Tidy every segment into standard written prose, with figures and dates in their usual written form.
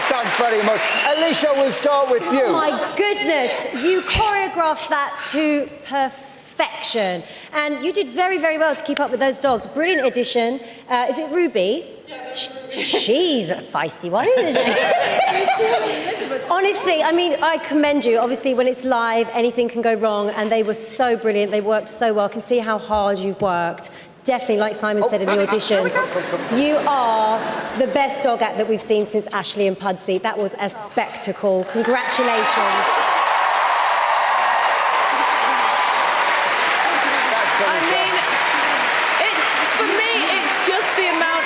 Thanks very much. Alicia, we'll start with you. Oh my goodness, you choreographed that to perfection. And you did very, very well to keep up with those dogs. Brilliant addition. Is it Ruby? Yeah. She's a feisty one, isn't she? Honestly, I mean, I commend you. Obviously, when it's live, anything can go wrong, and they were so brilliant. They worked so well. I can see how hard you've worked. Definitely, like Simon said in the auditions, you are the best dog act that we've seen since Ashley and Pudsey. That was a spectacle. Congratulations. I mean, for me, it's just the amount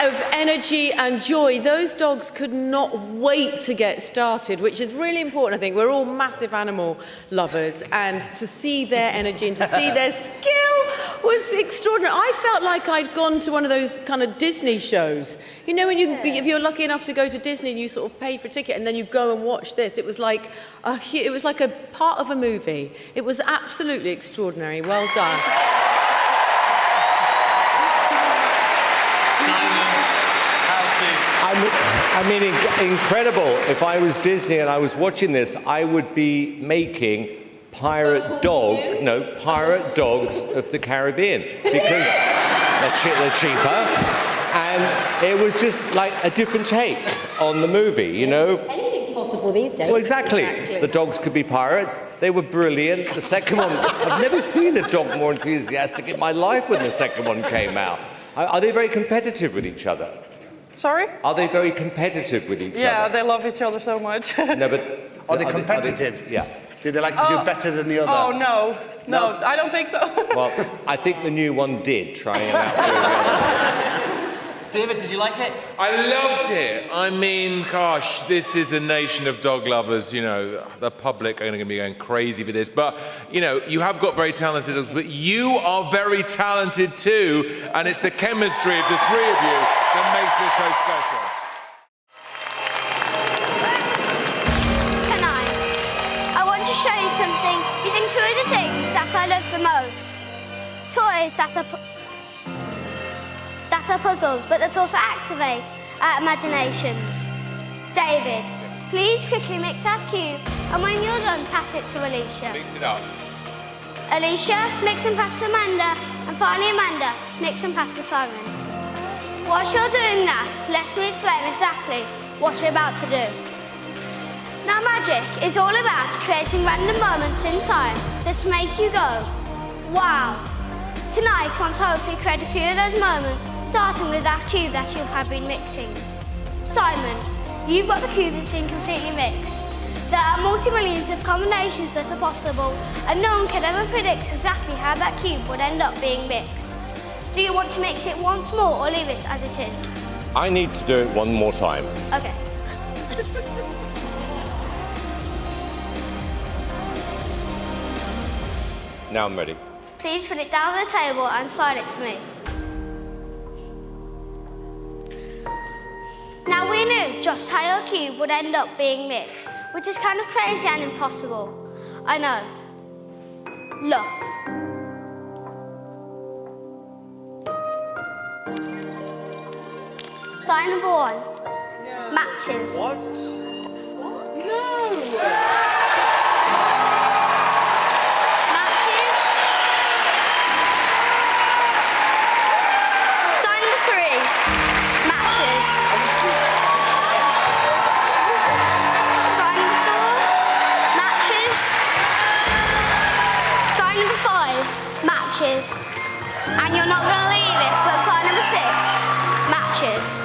of energy and joy. Those dogs could not wait to get started, which is really important, I think. We're all massive animal lovers, and to see their energy and to see their skill was extraordinary. I felt like I'd gone to one of those kind of Disney shows. You know, when if you're lucky enough to go to Disney and you sort of pay for a ticket and then you go and watch this, it was like a part of a movie. It was absolutely extraordinary. Well done. I mean, incredible. If I was Disney and I was watching this, I would be making pirate dogs of the Caribbean, because they're cheaper, and it was just like a different take on the movie, you know? Anything's possible these days. Well, exactly. The dogs could be pirates. They were brilliant. The second one, I've never seen a dog more enthusiastic in my life when the second one came out. Are they very competitive with each other? Sorry? Are they very competitive with each other? Yeah, they love each other so much. No, but are they competitive? Yeah. Do they like to do better than the other? Oh, no. No, I don't think so. Well, I think the new one did, trying it out. David, did you like it? I loved it. I mean, gosh, this is a nation of dog lovers. You know, the public are going to be going crazy for this. But, you know, you have got very talented dogs, but you are very talented too. And it's the chemistry of the three of you that makes this so special. Tonight, I want to show you something using two of the things that I love the most. Toys that are puzzles, but that also activate our imaginations. David, please quickly mix that cube, and when you're done, pass it to Alicia. Mix it up. Alicia, mix and pass to Amanda, and finally Amanda, mix and pass to Simon. Whilst you're doing that, let me explain exactly what you're about to do. Now, magic is all about creating random moments in time that make you go, wow. Tonight, I want to hopefully create a few of those moments, starting with that cube that you have been mixing. Simon, you've got the cube that's been completely mixed. There are multi-millions of combinations that are possible, and no one can ever predict exactly how that cube would end up being mixed. Do you want to mix it once more or leave it as it is? I need to do it one more time. Okay. Now I'm ready. Please put it down on the table and slide it to me. Now we knew just how your cube would end up being mixed, which is kind of crazy and impossible. I know. Look. Sign number one. No. Matches. What? No. And you're not going to leave this, but sign number 6, matches.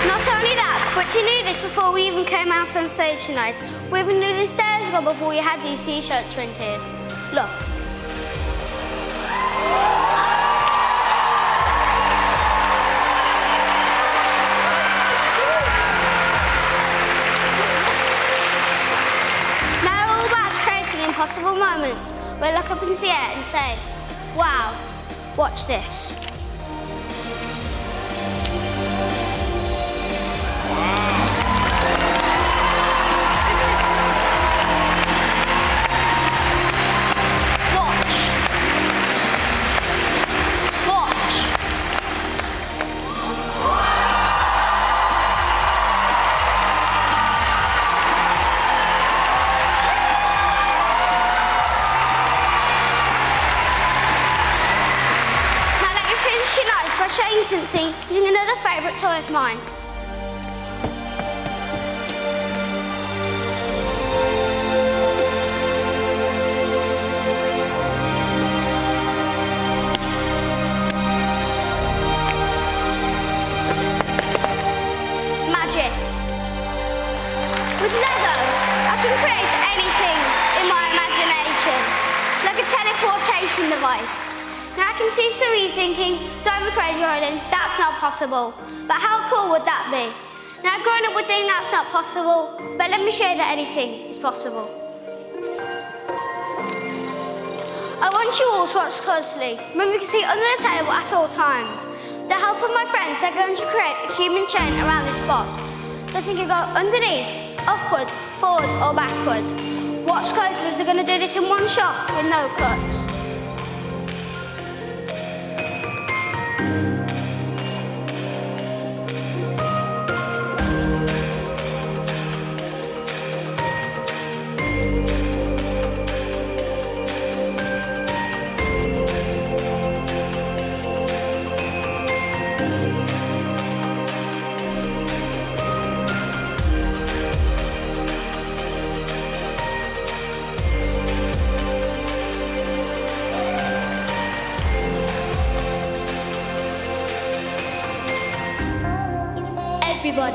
Not only that, but you knew this before we even came out on stage tonight. We even knew this days ago before we had these t-shirts printed. Look. Impossible moments where I look up into the air and say, wow, watch this. Showing something using another favourite toy of mine. Magic. With Lego, I can create anything in my imagination, like a teleportation device. Now I can see some of you thinking, don't be crazy, Roland, that's not possible. But how cool would that be? Now growing up would think that's not possible, but let me show you that anything is possible. I want you all to watch closely. Remember, you can see under the table at all times. The help of my friends, they're going to create a human chain around this spot. They think you go underneath, upwards, forward or backwards. Watch closely because they're going to do this in one shot with no cuts.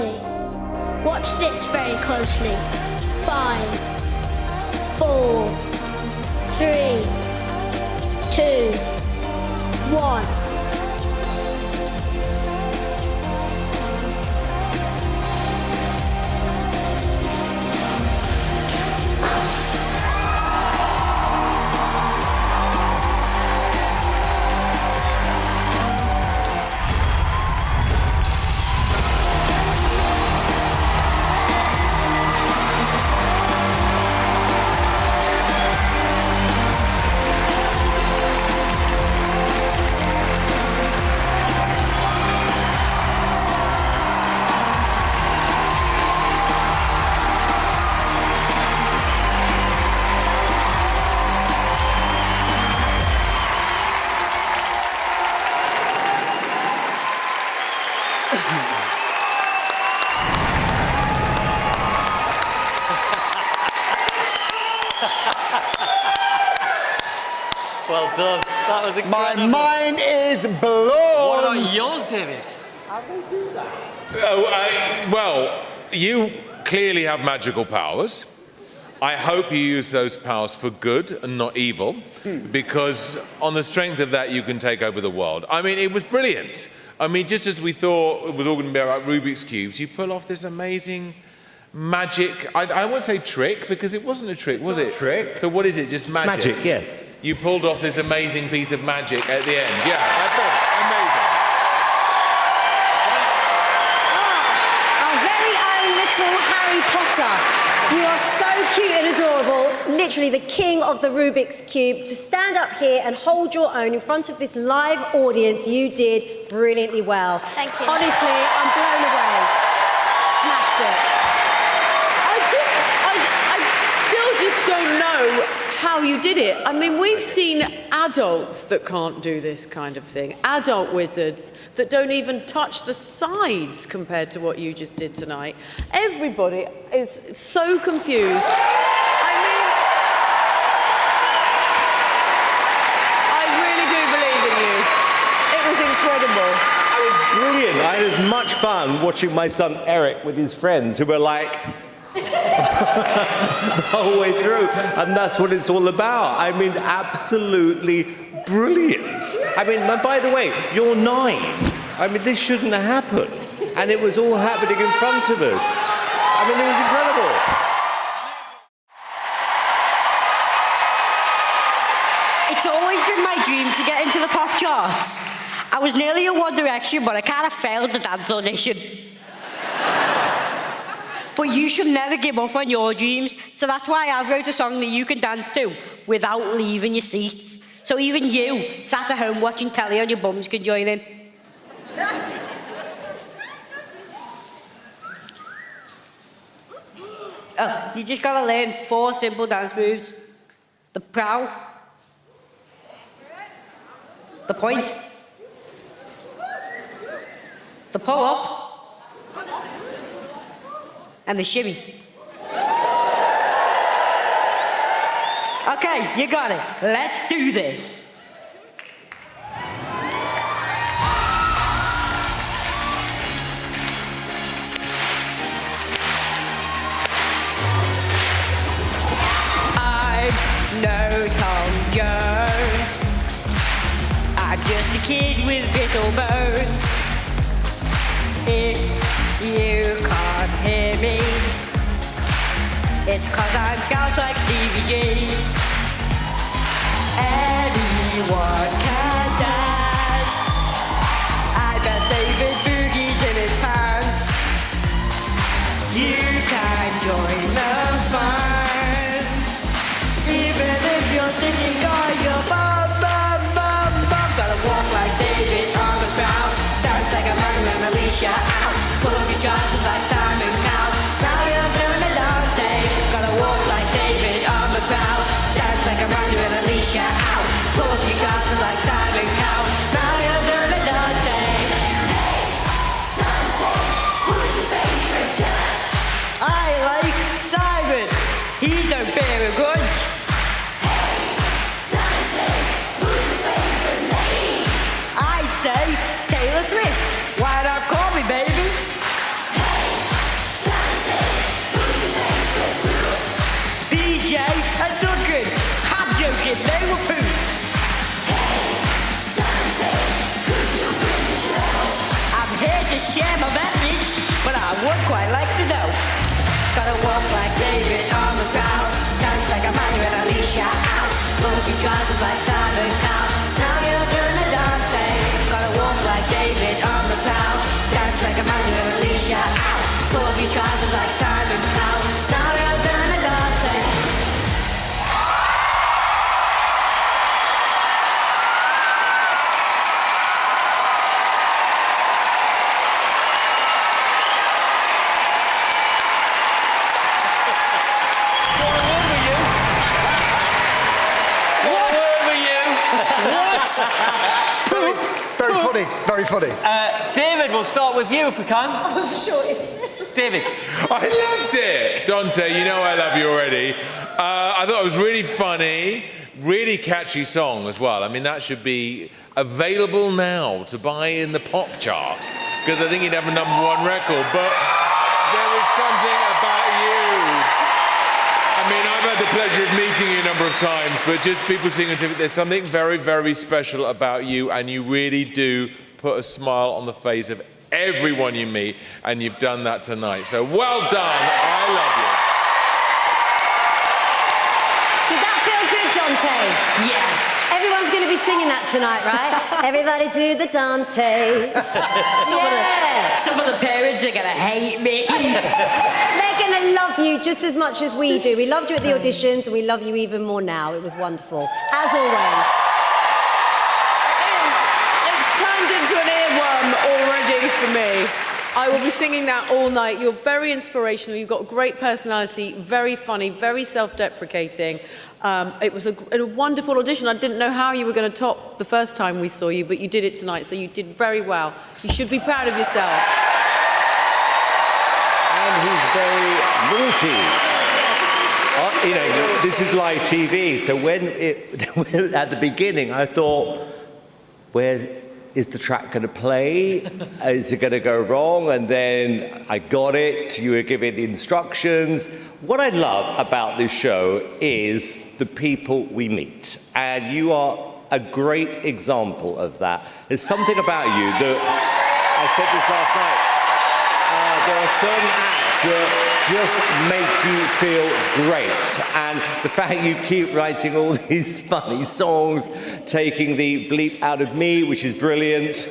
joy. Watch this very closely. 5, 4, 3, 2, 1. Well done. That was My incredible. mind is What blown. about yours, David? Well, you clearly have magical powers. I hope you use those powers for good and not evil, because on the strength of that, you can take over the world. I mean, it was brilliant. I mean, just as we thought it was all going to be about Rubik's Cubes, you pull off this amazing magic, I won't say trick, because it wasn't a trick, was it? Trick. So what is it, just magic? Magic, yes. You pulled off this amazing piece of magic at the end. Yeah, I thought, amazing. Our very own little Harry Potter. You are so cute and adorable, literally the king of the Rubik's Cube. To stand up here and hold your own in front of this live audience, you did brilliantly well. Thank you. Honestly, I'm blown away. Smashed it. I still just don't know how you did it. I mean, we've seen adults that can't do this kind of thing, adult wizards that don't even touch the sides compared to what you just did tonight. Everybody is so confused. I mean, I really do believe in you. It was incredible. It was brilliant. I had as much fun watching my son Eric with his friends who were like the whole way through, and that's what it's all about. I mean, absolutely brilliant. I mean, by the way, you're 9. I mean, this shouldn't have happened, and it was all happening in front of us. I mean, it was incredible. It's always been my dream to get into the pop charts. I was nearly a One Direction, but I kind of failed the dance audition. But you should never give up on your dreams, so that's why I've wrote a song that you can dance to without leaving your seats. So even you, sat at home watching telly on your bums, can join in. Oh, you just gotta learn 4 simple dance moves. The prow, the point, the pull-up, and the shimmy. Okay, you got it. Let's do this. I'm no Tom Jones. I'm just a kid with brittle bones. If you can't hear me, it's 'cause I'm Scouse like Stevie G. Anyone can dance. I bet David Boogie's in his pants. You can join the fun, even if you're sitting on your bum, bum, bum, bum. Gotta walk like David on the ground, dance like a man and Alicia out. Pull up your trousers like Simon Cowell. Now you're doing the dance, say. Gotta walk like David on the ground, dance like a man and Alicia out. Pull up your trousers like Simon if they were poop. I'm here to share my message, but I would quite like to know. Gotta walk like David on the crowd, dance like Emmanuel and Alicia out, funky trousers like Simon Cowell. Now you're gonna dance, gotta walk like David on the crowd, dance like Emmanuel and Alicia out, funky trousers like Simon Cowell. Now you're gonna dance. Poop. Very funny. Very funny. David, we'll start with you if we can. I wasn't sure it. David. I loved it. Dante, you know I love you already. I thought it was really funny, really catchy song as well. I mean, that should be available now to buy in the pop charts, because I think you'd have a #1 record. But there was something about you. I mean, I've had the pleasure of meeting you a number of times, but just people seeing on TV, there's something very, very special about you, and you really do put a smile on the face of everyone you meet, and you've done that tonight. So well done. I love you. Did that feel good, Dante? Yeah. Everyone's going to be singing that tonight, right? Everybody do the Dante. Some of the parents are gonna hate me. They're going to love you just as much as we do. We loved you at the auditions, and we love you even more now. It was wonderful, as always. It's turned into an earworm already for me. I will be singing that all night. You're very inspirational. You've got great personality, very funny, very self-deprecating. It was a wonderful audition. I didn't know how you were going to top the first time we saw you, but you did it tonight, so you did very well. You should be proud of yourself. And he's very naughty. You know, this is live TV, so when at the beginning I thought, where is the track going to play? Is it going to go wrong? And then I got it. You were giving the instructions. What I love about this show is the people we meet. And you are a great example of that. There's something about you that, I said this last night, there are certain acts that just make you feel great. And the fact you keep writing all these funny songs, taking the bleep out of me, which is brilliant.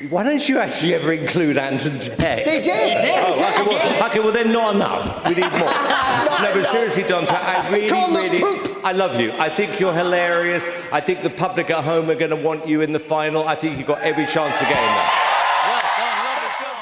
Why don't you actually ever include Ant and Dec? They did. Oh, okay, well then not enough. We need more. No, but seriously, Dante, I I love you. I think you're hilarious. I think the public at home are going to want you in the final. I think you've got every chance to get in there. Well done, lovely job.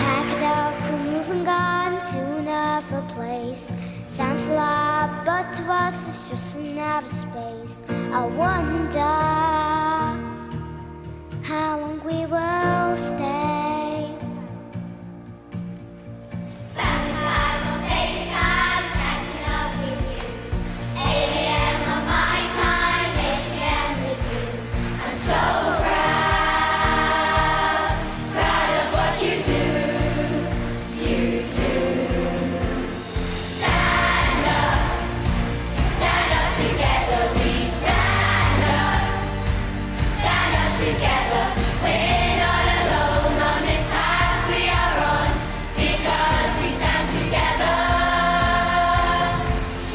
Pack it up, we're moving on to another place. Time's a lot, but to us it's just another space. I wonder how long we will stay. Family time on FaceTime, catching up with you. 8 a.m. on my time, 8 p.m. with you. I'm so proud of what you do. Together, we're not alone on this path we are on, because we stand together.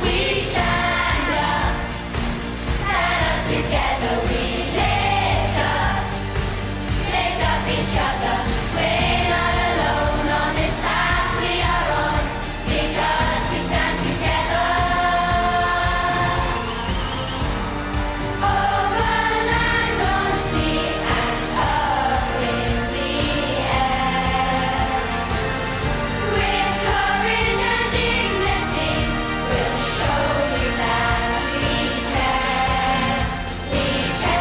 We stand up together. We lift up each other. We're not alone on this path we are on, because we stand together. We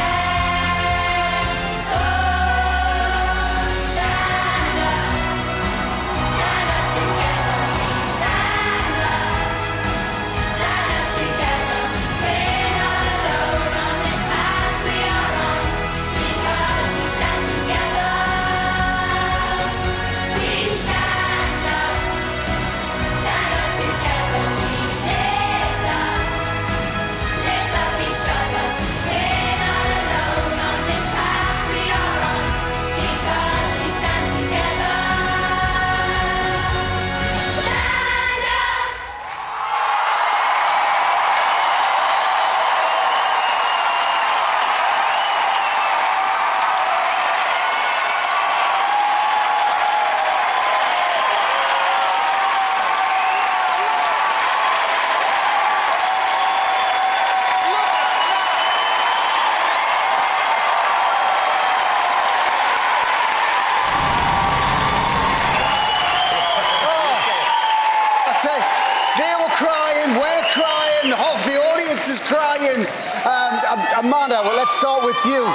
Amanda, well, let's start with you. Oh,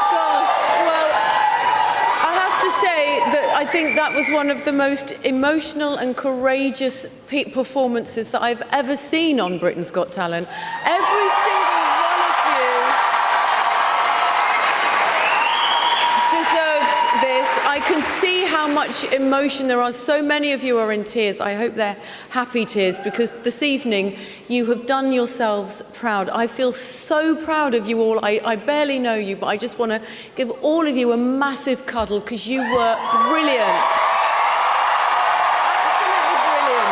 gosh. Well, I have to say that I think that was one of the most emotional and courageous performances that I've ever seen on Britain's Got Talent. Every single one of you deserves this. I can see how much emotion there are. So many of you are in tears. I hope they're happy tears, because this evening you have done yourselves proud. I feel so proud of you all. I barely know you, but I just want to give all of you a massive cuddle, because you were brilliant. Absolutely brilliant.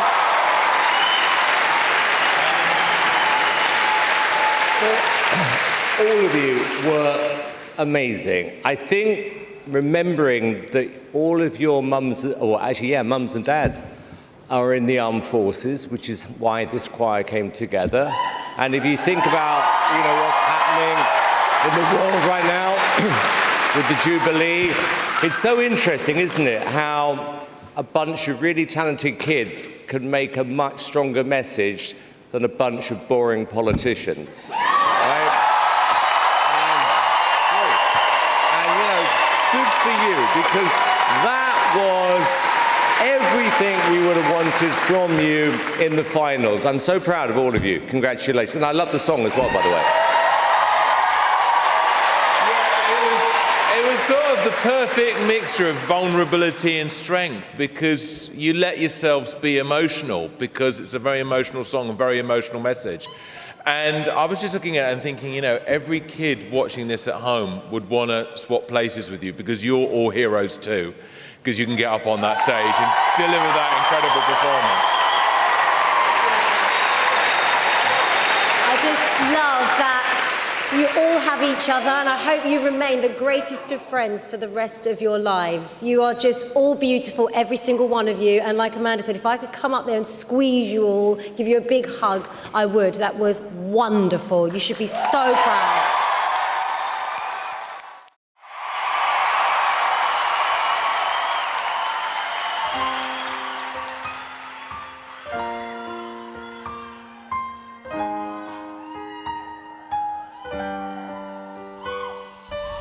All of you were amazing. I think remembering that all of your mums, or actually, yeah, mums and dads, are in the armed forces, which is why this choir came together. And if you think about, you know, what's happening in the world right now with the Jubilee, it's so interesting, isn't it, how a bunch of really talented kids can make a much stronger message than a bunch of boring politicians. Right? And you know, good for you, because that was everything we would have wanted from you in the finals. I'm so proud of all of you. Congratulations. And I love the song as well, by the way. It was sort of the perfect mixture of vulnerability and strength, because you let yourselves be emotional, because it's a very emotional song, a very emotional message. And I was just looking at it and thinking, you know, every kid watching this at home would want to swap places with you, because you're all heroes too, because you can get up on that stage and deliver that incredible performance. I just love that you all have each other, and I hope you remain the greatest of friends for the rest of your lives. You are just all beautiful, every single one of you. And like Amanda said, if I could come up there and squeeze you all, give you a big hug, I would. That was wonderful. You should be so proud.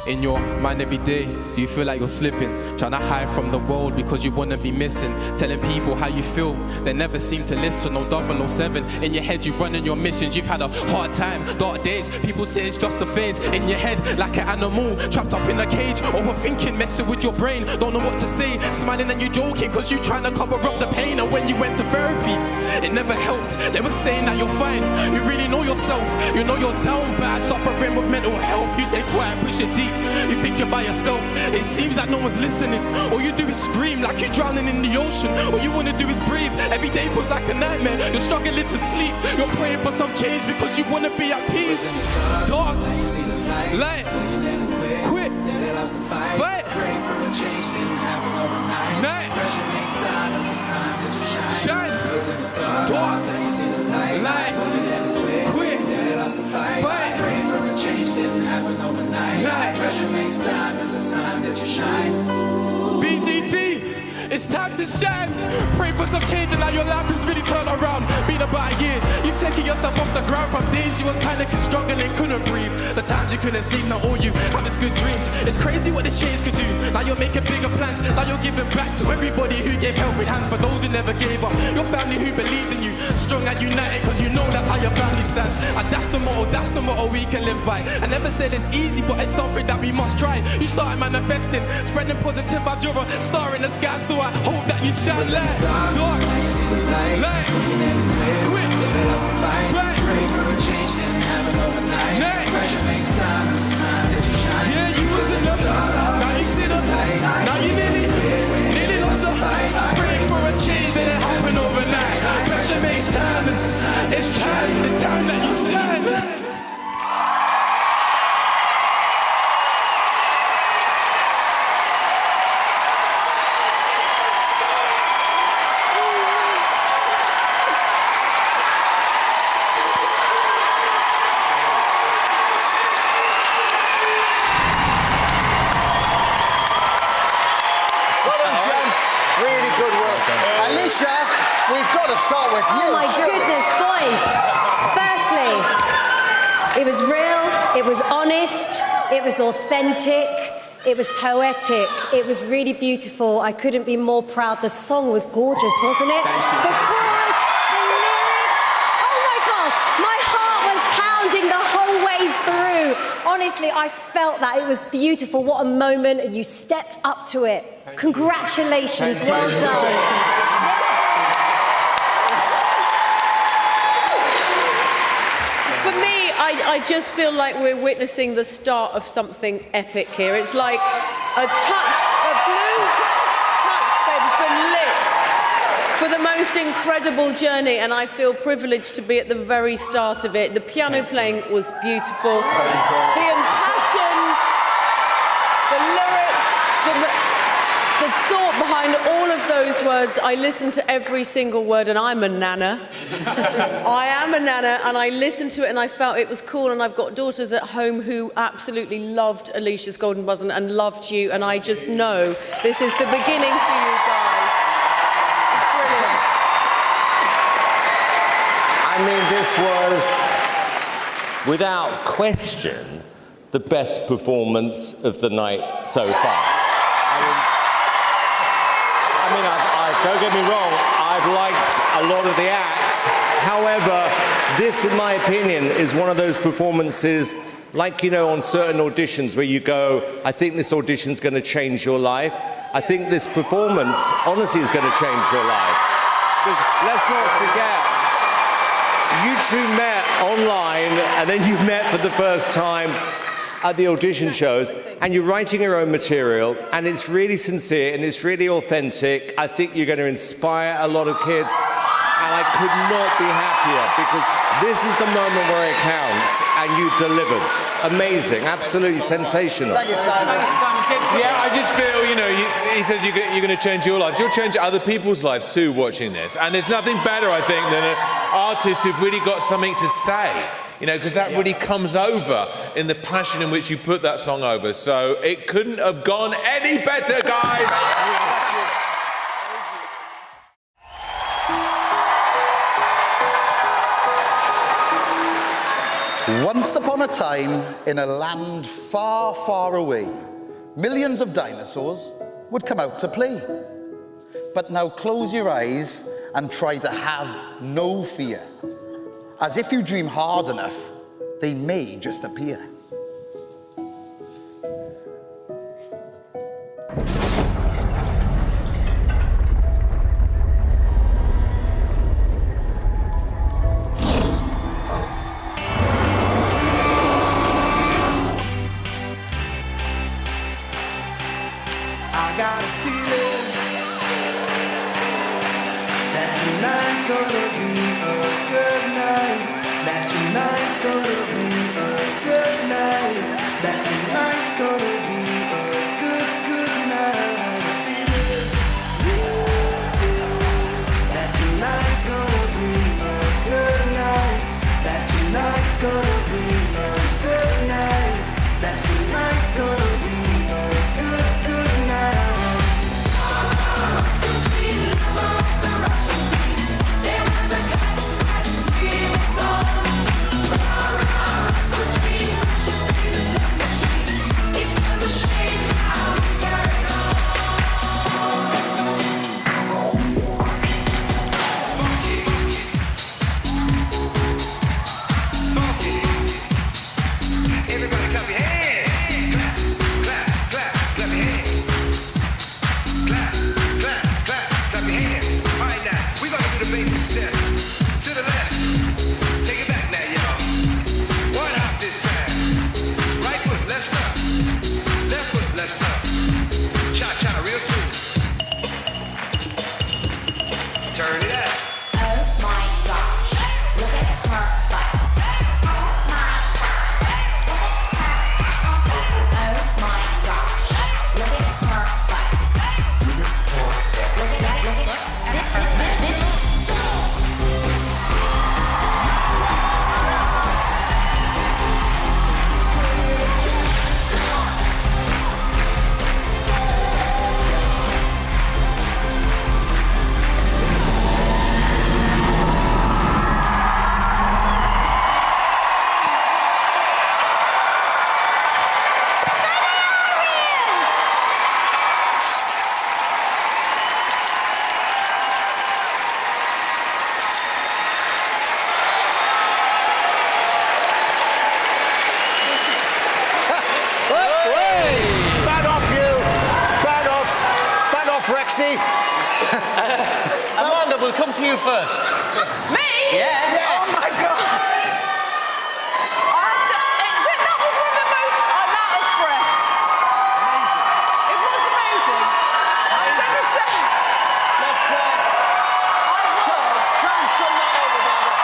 In your mind every day, do you feel like you're slipping? Trying to hide from the world because you wanna be missing. Telling people how you feel, they never seem to listen. No 007, in your head you running your missions. You've had a hard time, dark days, people say it's just a phase. In your head, like an animal, trapped up in a cage. Overthinking, messing with your brain, don't know what to say. Smiling and you joking, cause you trying to cover up the pain. And when you went to therapy, it never helped. They were saying that you're fine, you really know yourself. You know you're down bad, suffering with mental health. You stay quiet, push it deep. You think you're by yourself, it seems like no one's listening. All you do is scream like you're drowning in the ocean. All you wanna do is breathe, every day feels like a nightmare. You're struggling to sleep, you're praying for some change because you wanna be at peace. Dark, light, quit, fight, night, shine, dark, light, quit, fight, night. Pressure makes time as a sign that you shine. BGT, it's time to shine. Pray for some change and now your life is really turned around. Been about a year, you've taken yourself off the ground. From days you was panicking, struggling, couldn't breathe. The times you couldn't sleep, now all you have is good dreams. It's crazy what this change could do. Now you're making bigger plans, now you're giving back to everybody who gave helping hands. For those who never gave up, your family who believed in you. Strong and united, cause you know that's how your family stands. And that's the motto we can live by. I never said it's easy, but it's something that we must try. You started manifesting, spreading positive vibes. You're a star in the sky, so I hope that you shine. Light, dark, light, quit, fight, night. Yeah, you was in the now you sit up, now you nearly lost a fight. Praying for a change that it happen overnight. Pressure makes time, it's time that you shine. We've got to start with you. Oh my goodness, boys. Firstly, It was real, it was honest, it was authentic, it was poetic, it was really beautiful. I couldn't be more proud. The song was gorgeous, wasn't it? Thank you. The chorus, the lyrics, oh my gosh, my heart was pounding the whole way through. Honestly, I felt that. It was beautiful. What a moment, and you stepped up to it. Congratulations, well done. For me, I just feel like we're witnessing the start of something epic here. It's like a blue touch bed's been lit for the most incredible journey, and I feel privileged to be at the very start of it. The piano playing was beautiful. The impassion, the lyrics, the thought behind all of those words. I listened to every single word, and I'm a nana. I am a nana, and I listened to it and I felt it was cool, and I've got daughters at home who absolutely loved Alicia's Golden Buzzer and loved you, and I just know this is the beginning for you guys. It's brilliant. I mean, this was, without question, the best performance of the night so far. Don't get me wrong, I've liked a lot of the acts. However, this, in my opinion, is one of those performances, like, you know, on certain auditions where you go, I think this audition's going to change your life. I think this performance, honestly, is going to change your life. Because let's not forget, you two met online, and then you met for the first time at the audition shows, and you're writing your own material, and it's really sincere and it's really authentic. I think you're going to inspire a lot of kids, and I could not be happier, because this is the moment where it counts, and you delivered. Amazing, absolutely sensational. Thank you, Simon. Yeah, I just feel, you know, he says you're going to change your lives. You'll change other people's lives too watching this. And there's nothing better, I think, than an artist who've really got something to say. You know, because that really comes over in the passion in which you put that song over. So it couldn't have gone any better, guys. Once upon a time, in a land far, far away, millions of dinosaurs would come out to play. But now close your eyes and try to have no fear. As if you dream hard enough, they may just appear. I got a feeling that tonight's gonna be a good night. That tonight's gonna be a good night. That tonight's gonna be a good, good night. That tonight's gonna be a good night. That tonight's gonna be a good night. That tonight's gonna be a good, good night. Taxi! Amanda, we'll come to you first. Me? Yeah. Oh my God. That was one of the most... I'm out of breath. It was amazing. I'm going to say... Let's transfer that over, Amanda.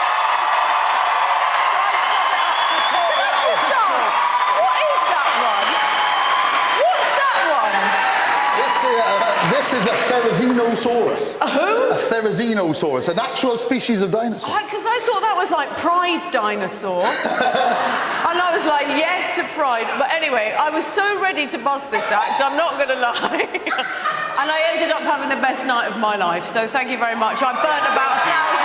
Just stop. What is that one? What's that one? This is a Therizinosaurus. A who? A Therizinosaurus, an actual species of dinosaur. Because I thought that was like Pride dinosaur. And I was like, yes to Pride. But anyway, I was so ready to buzz this act, I'm not going to lie. And I ended up having the best night of my life. So thank you very much. I burnt about 1,000 calories.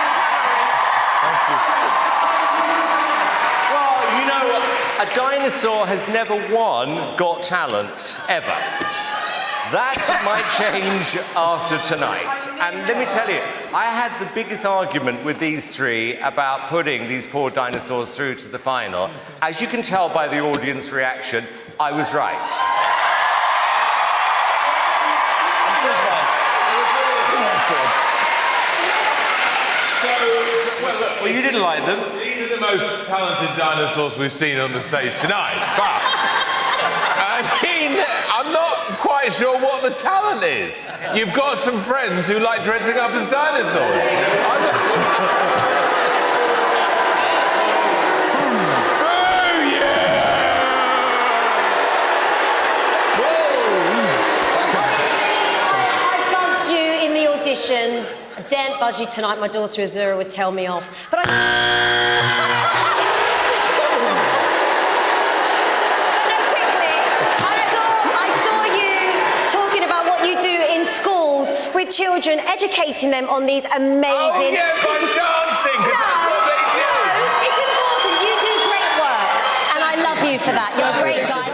Well, you know, a dinosaur has never won Got Talent, ever. That might change after tonight. And let me tell you, I had the biggest argument with these three about putting these poor dinosaurs through to the final. As you can tell by the audience reaction, I was right. Well, you didn't like them. These are the most talented dinosaurs we've seen on the stage tonight, but I mean, I'm not quite sure what the talent is. You've got some friends who like dressing up as dinosaurs. I buzzed you in the auditions. I daren't buzz you tonight. My daughter Azura would tell me off. But I... with children, educating them on these amazing... Oh, yeah, by dancing, because that's what they do. No, it's important. You do great work, and I love you for that. You're a great guy.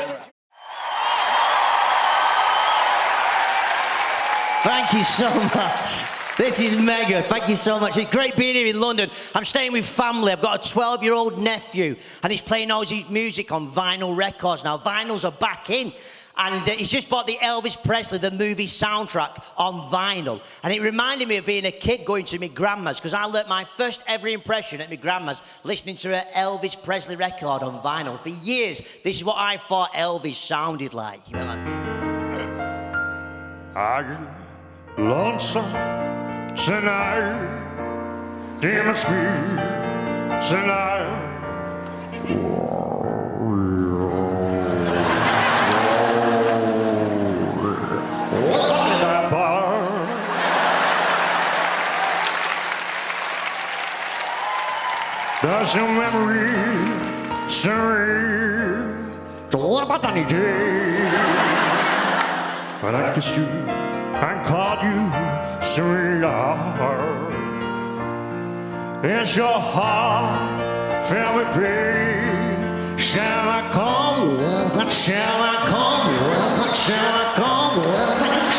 Thank you so much. This is mega. Thank you so much. It's great being here in London. I'm staying with family. I've got a 12-year-old nephew, and he's playing all his music on vinyl records. Now, vinyls are back in. And he's just bought the Elvis Presley, the movie soundtrack, on vinyl. And it reminded me of being a kid going to my grandma's, because I learnt my first ever impression at my grandma's listening to an Elvis Presley record on vinyl. For years, this is what I thought Elvis sounded like. You know, Are you lonesome tonight? Dear must be tonight. Does your memory serve about any day when I kissed you and called you sweetheart? Is your heart filled with pain? Shall I come with it? Shall I come with it? Shall I come with it?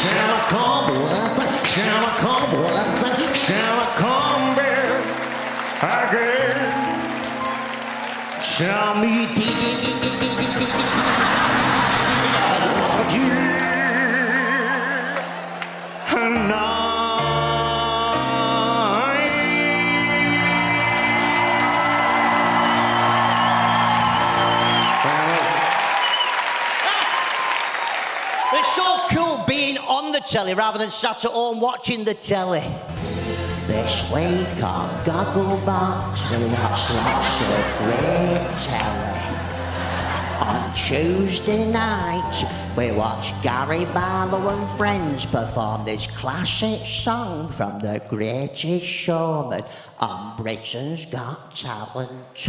Shall I come with it? Shall I come with it? Shall I come back again? Tell me, it's so cool being on the telly rather than sat at home watching the telly. This week on Goggle Box we watch lots of great telly. On Tuesday night we watch Gary Barlow and friends perform this classic song from The Greatest Showman on Britain's Got Talent.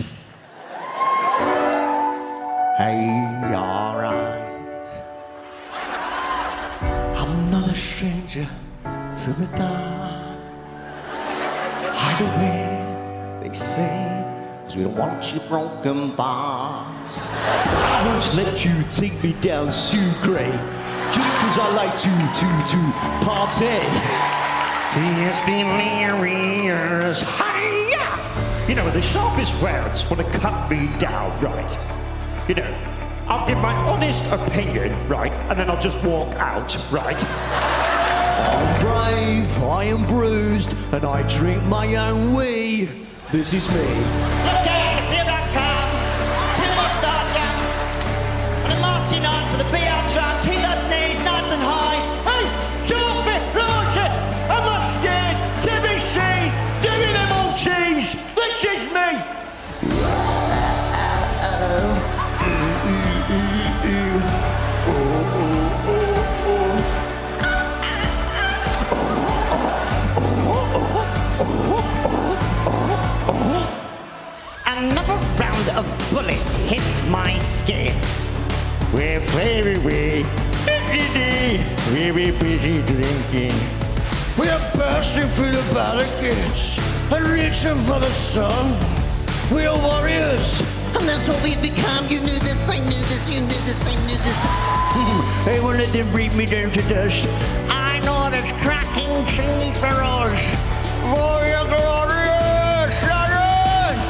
Hey, alright. I'm not a stranger to the dark. Hide away, they say, 'cause we don't want your broken bars. I won't let you take me down Sucre, just 'cause I like to party. Here's delirious. Hi-ya! You know, the sharpest words want to cut me down, right? You know, I'll give my honest opinion, right, and then I'll just walk out, right? I'm brave, I am bruised, and I drink my own wee. This is me. Look out, here I come. Two more star jumps. And I'm marching on to the BL track. Keep those knees nice and high. Hey, Sophie, Roger, I'm not scared. Timmy C, give me them old cheese. This is me. Another round of bullets hits my skin. We're very busy drinking. We are bursting through the barricades and reaching for the sun. We are warriors. And that's what we've become. You knew this, I knew this, you knew this, I knew this. They won't let them beat me down to dust. I know there's cracking thingy for us. Warrior glorious, ladders!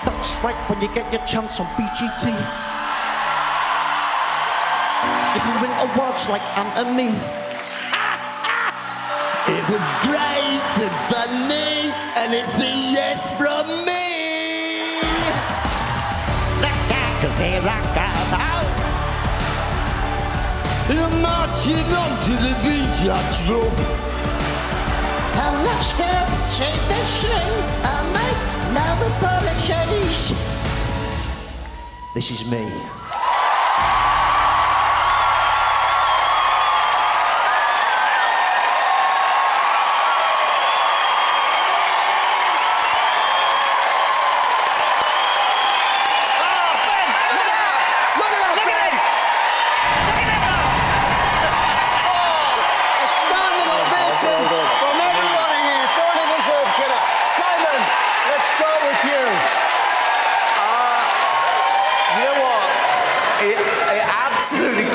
That's right, when you get your chance on BGT. You can win awards like Ant and me. It was great and funny, and it's a yes from me. Look out, 'cause here I come out. You're marching onto the beach, that's true. I'm not scared, shake the shame. I'll make no apologies. This is me.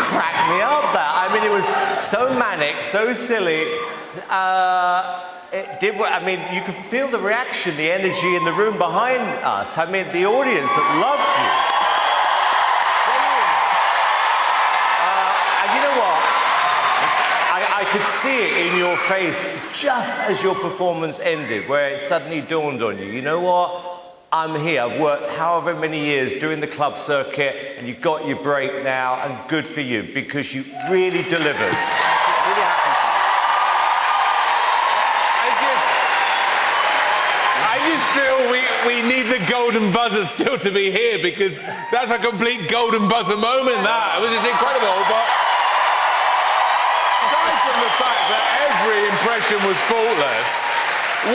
Cracked me up that. I mean, it was so manic, so silly. It did. I mean, you could feel the reaction, the energy in the room behind us. I mean, the audience that loved you. And you know what? I could see it in your face just as your performance ended, where it suddenly dawned on you. You know what? I'm here. I've worked however many years doing the club circuit, and you got your break now, and good for you, because you really delivered. Really happy I just feel we need the golden buzzer still to be here, because that's a complete golden buzzer moment, that. It was just incredible, but aside from the fact that every impression was faultless,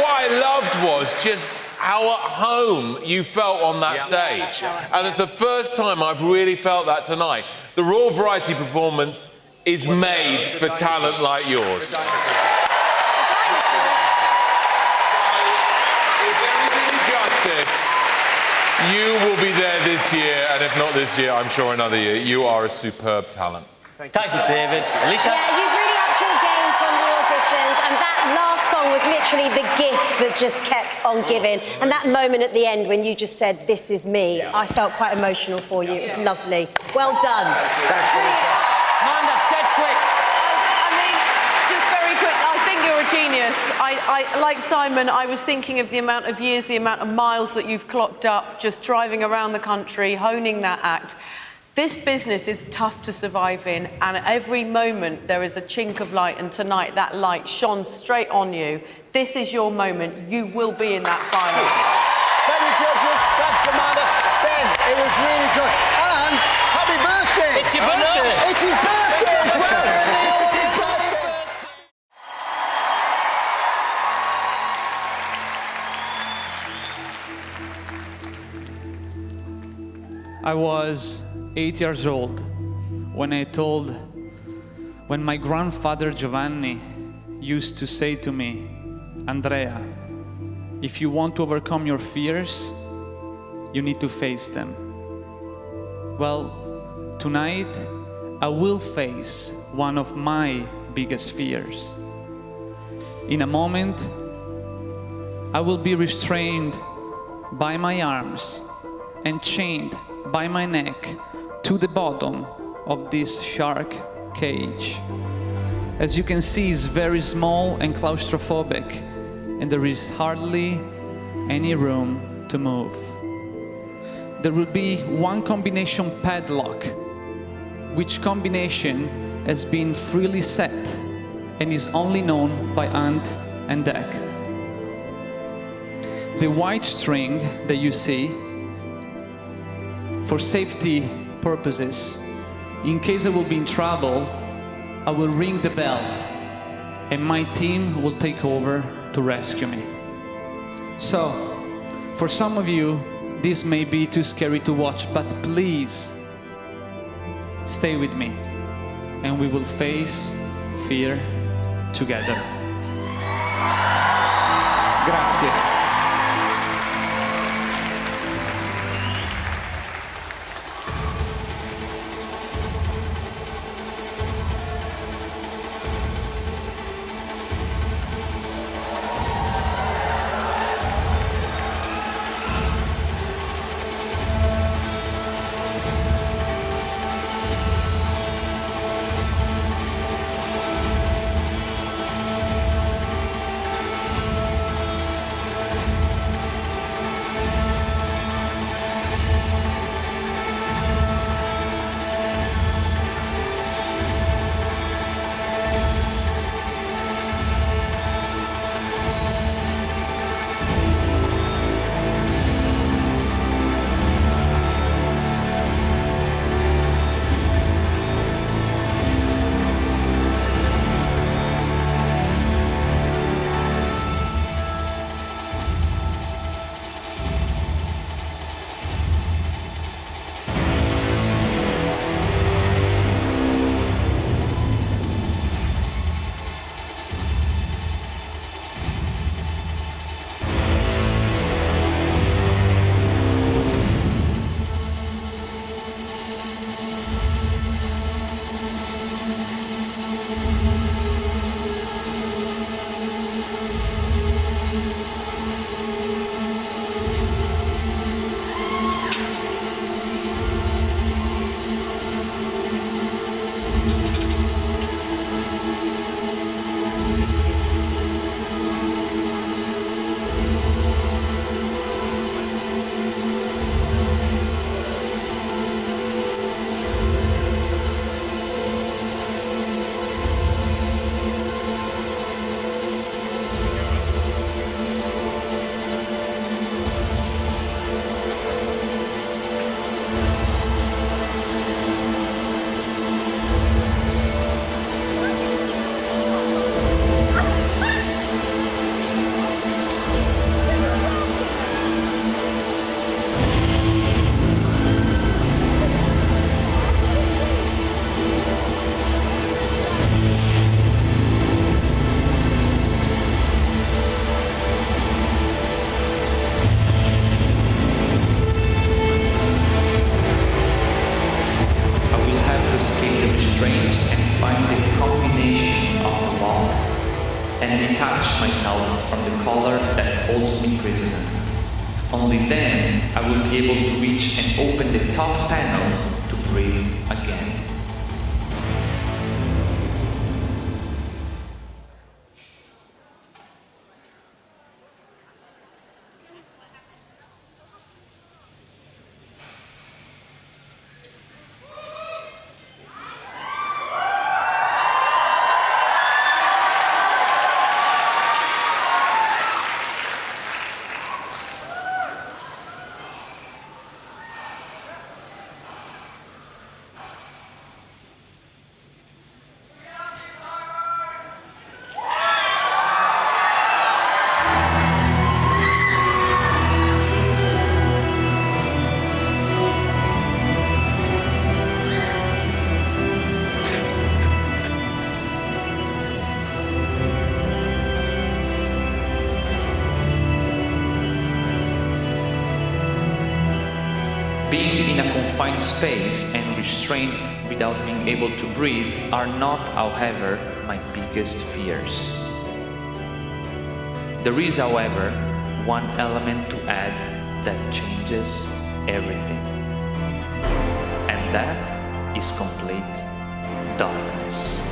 what I loved was just how at home you felt on that stage. And it's the first time I've really felt that tonight. The Raw Variety performance is made for talent like yours. If there is any justice, you will be there this year, and if not this year, I'm sure another year. You are a superb talent. Thank you, David. Alicia? Yeah, you've really upped your game from the auditions, and that last song was literally the gift that just kept on giving. And that moment at the end when you just said, "This is me," I felt quite emotional for you. It was lovely. Well done. Thanks, Alicia. Amanda, dead quick. I mean, just very quick, I think you're a genius. I like Simon, I was thinking of the amount of years, the amount of miles that you've clocked up just driving around the country, honing that act. This business is tough to survive in, and at every moment there is a chink of light, and tonight that light shone straight on you. This is your moment. You will be in that final. Thank you, judges. Thanks, Amanda. Ben, it was really good. And happy birthday! It's your birthday! It's his birthday as well! I was 8 years old when my grandfather Giovanni used to say to me, "Andrea, if you want to overcome your fears, you need to face them." Well, tonight I will face one of my biggest fears. In a moment, I will be restrained by my arms and chained by my neck to the bottom of this shark cage. as you can see, is very small and claustrophobic, and there is hardly any room to move. There will be one combination padlock, which combination has been freely set and is only known by Ant and Dec. The white string that you see, for safety purposes, in case I will be in trouble, I will ring the bell and my team will take over to rescue me. So, for some of you, this may be too scary to watch, but please stay with me and we will face fear together. Grazie. and detach myself from the collar that holds me prisoner. Only then I will be able to reach and open the top panel to breathe again. Being in a confined space and restrained without being able to breathe are not, however, my biggest fears. There is, however, one element to add that changes everything. And that is complete darkness.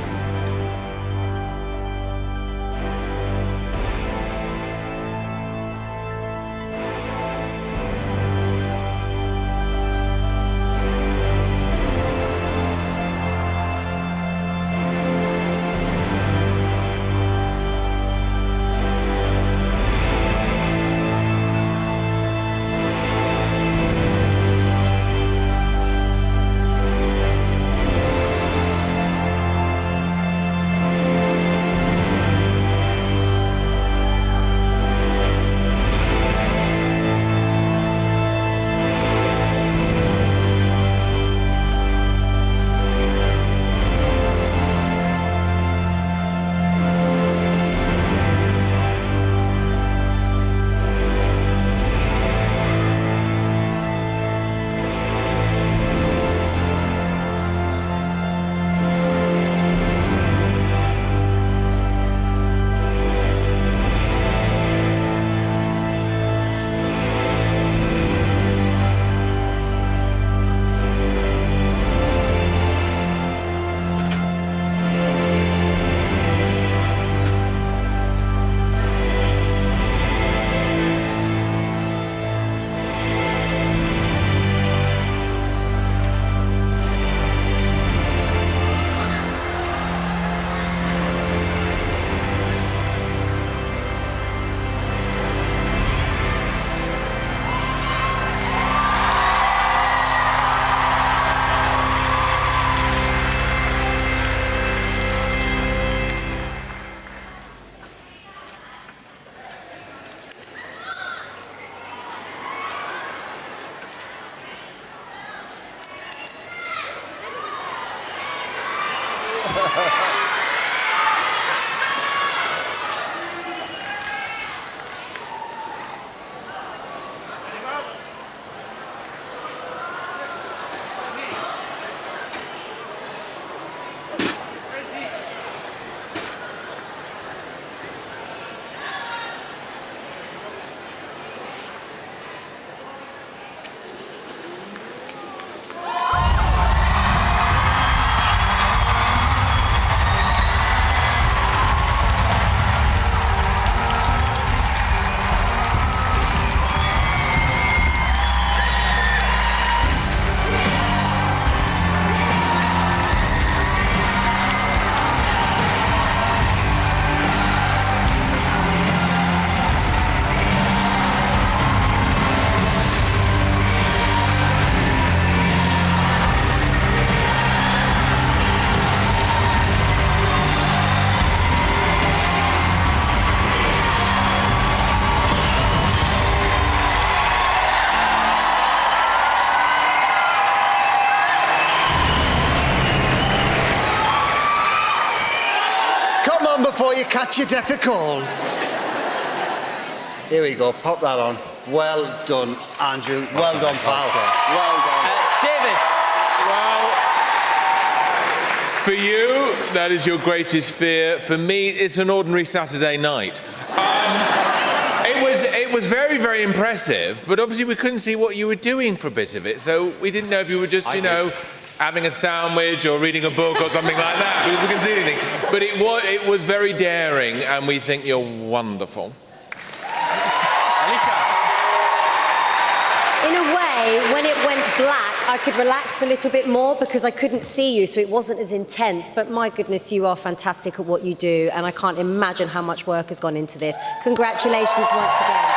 Before you catch your death of cold. Here we go, pop that on. Well done, Andrew. Well done, pal. Well done. Well, for you, that is your greatest fear. For me, it's an ordinary Saturday night. It was very, very impressive, but obviously we couldn't see what you were doing for a bit of it, so we didn't know if you were just, having a sandwich or reading a book or something like that, because we couldn't see anything. But it was very daring, and we think you're wonderful. Alicia. In a way, when it went black, I could relax a little bit more because I couldn't see you, so it wasn't as intense. But my goodness, you are fantastic at what you do, and I can't imagine how much work has gone into this. Congratulations once again.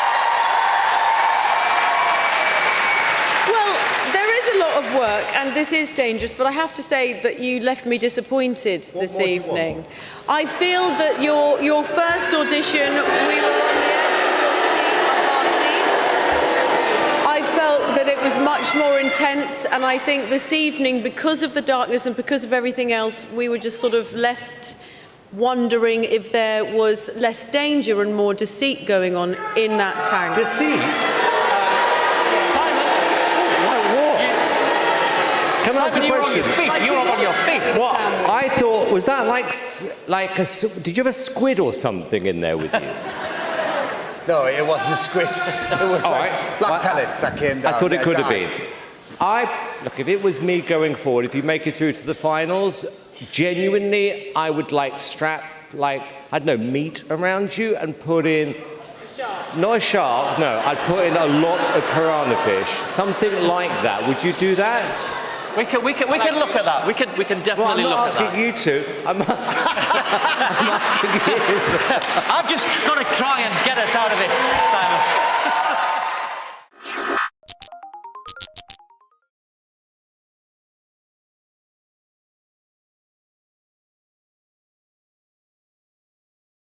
Of work, and this is dangerous, but I have to say that you left me disappointed this evening. I feel that your first audition, we were on the edge of our seats. I felt that it was much more intense, and I think this evening, because of the darkness and because of everything else, we were just sort of left wondering if there was less danger and more deceit going on in that tank. Deceit? Can I ask a question? You were on your feet. What? I thought, was that like did you have a squid or something in there with you? No, it wasn't a squid. It was black pellets that came down. I thought it could have been. Look, if it was me going forward, if you make it through to the finals, genuinely, I would strap, I don't know, meat around you and put in... Not a shark, no. I'd put in a lot of piranha fish. Something like that. Would you do that? We can look at that. We can definitely look at that. I'm not asking you to. I'm asking you. I've just got to try and get us out of